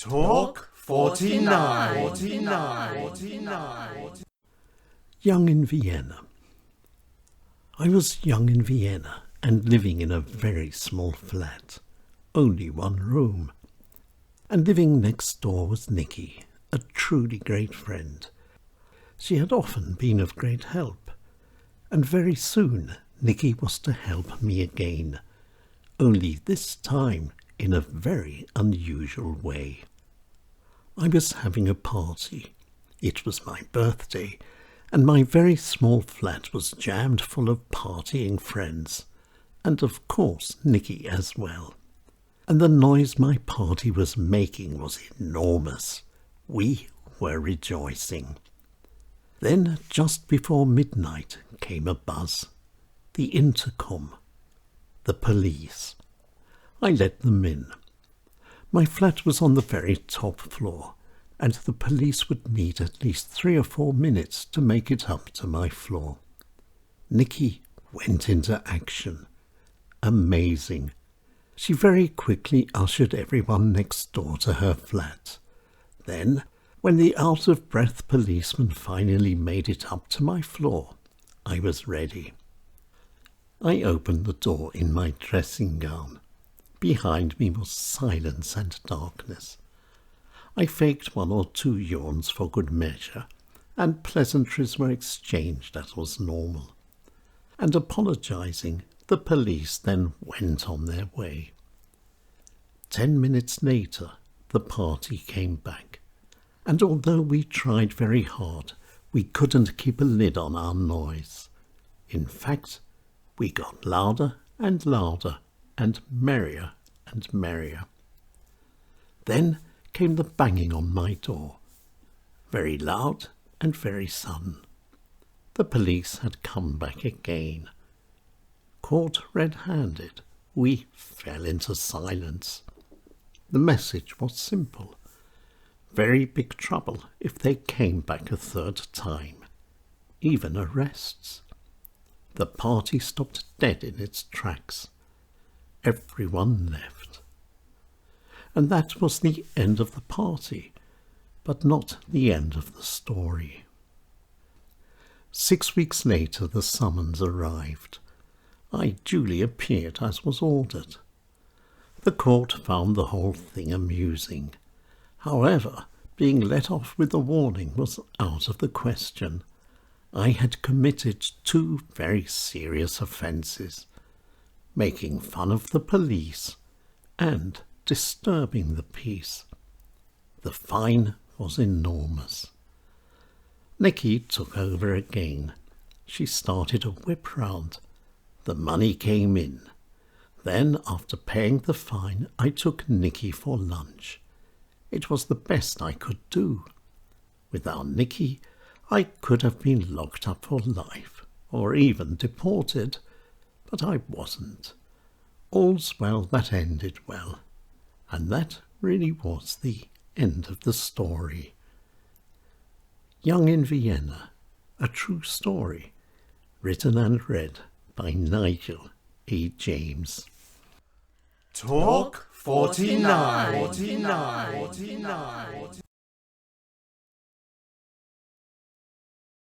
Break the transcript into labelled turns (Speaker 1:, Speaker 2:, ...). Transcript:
Speaker 1: Talk 49.
Speaker 2: Young in Vienna. I was young in Vienna and living in a very small flat, only one room. And living next door was Nikki, a truly great friend. She had often been of great help, and very soon Nikki was to help me again, only this time in a very unusual way. I was having a party. It was my birthday, and my very small flat was jammed full of partying friends, and of course Nikki as well. And the noise my party was making was enormous. We were rejoicing. Then, just before midnight, came a buzz. The intercom. The police. I let them in. My flat was on the very top floor, and the police would need at least 3 or 4 minutes to make it up to my floor. Nikki went into action. Amazing. She very quickly ushered everyone next door to her flat. Then, when the out-of-breath policeman finally made it up to my floor, I was ready. I opened the door in my dressing gown. Behind me was silence and darkness. I faked 1 or 2 yawns for good measure, and pleasantries were exchanged as was normal. And apologizing, the police then went on their way. 10 minutes later, the party came back, and although we tried very hard, we couldn't keep a lid on our noise. In fact, we got louder and louder, and merrier and merrier. Then came the banging on my door, very loud and very sudden. The police had come back again. Caught red-handed, we fell into silence. The message was simple. Very big trouble if they came back a 3rd time. Even arrests. The party stopped dead in its tracks. Everyone left. And that was the end of the party, but not the end of the story. 6 weeks later the summons arrived. I duly appeared as was ordered. The court found the whole thing amusing. However, being let off with a warning was out of the question. I had committed 2 very serious offences, making fun of the police and disturbing the peace. The fine was enormous. Nikki took over again. She started a whip round. The money came in. Then, after paying the fine, I took Nikki for lunch. It was the best I could do. Without Nikki, I could have been locked up for life, or even deported, but I wasn't. All's well that ended well, and that really was the end of the story. Young in Vienna, a true story, written and read by Nigel E. James.
Speaker 1: Talk 49.